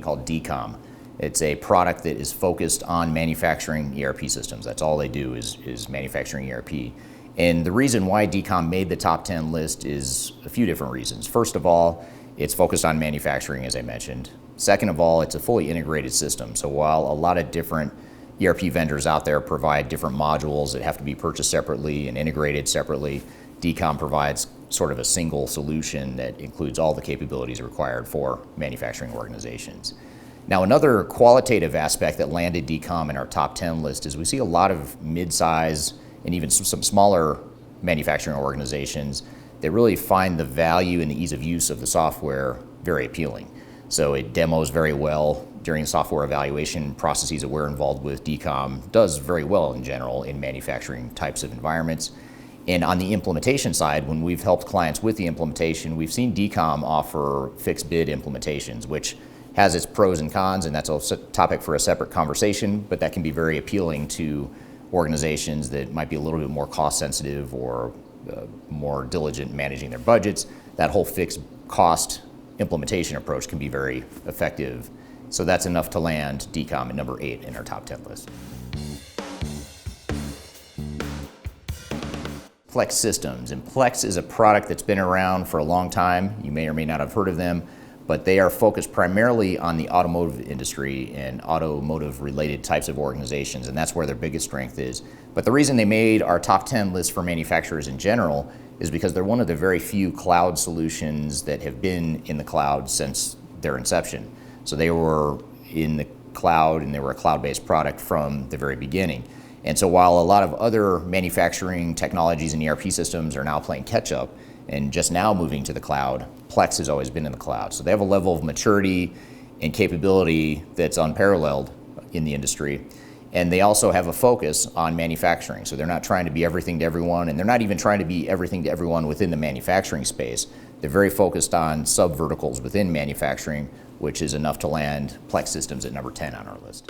Called Deacom. It's a product that is focused on manufacturing ERP systems. That's all they do is manufacturing ERP. And the reason why Deacom made the top 10 list is a few different reasons. First of all, it's focused on manufacturing, as I mentioned. Second of all, it's a fully integrated system. So while a lot of different ERP vendors out there provide different modules that have to be purchased separately and integrated separately, Deacom provides sort of a single solution that includes all the capabilities required for manufacturing organizations. Now, another qualitative aspect that landed Deacom in our top 10 list is we see a lot of mid-size and even some smaller manufacturing organizations that really find the value and the ease of use of the software very appealing. So it demos very well during software evaluation processes that we're involved with. Deacom does very well in general in manufacturing types of environments. And on the implementation side, when we've helped clients with the implementation, we've seen Deacom offer fixed bid implementations, which has its pros and cons, and that's a topic for a separate conversation, but that can be very appealing to organizations that might be a little bit more cost sensitive or more diligent in managing their budgets. That whole fixed cost implementation approach can be very effective. So that's enough to land Deacom at number 8 in our top 10 list. Plex Systems, and Plex is a product that's been around for a long time. You may or may not have heard of them, but they are focused primarily on the automotive industry and automotive related types of organizations, and that's where their biggest strength is. But the reason they made our top 10 list for manufacturers in general is because they're one of the very few cloud solutions that have been in the cloud since their inception. So they were in the cloud and they were a cloud-based product from the very beginning. And so while a lot of other manufacturing technologies and ERP systems are now playing catch up and just now moving to the cloud, Plex has always been in the cloud. So they have a level of maturity and capability that's unparalleled in the industry. And they also have a focus on manufacturing. So they're not trying to be everything to everyone, and they're not even trying to be everything to everyone within the manufacturing space. They're very focused on sub-verticals within manufacturing, which is enough to land Plex Systems at number 10 on our list.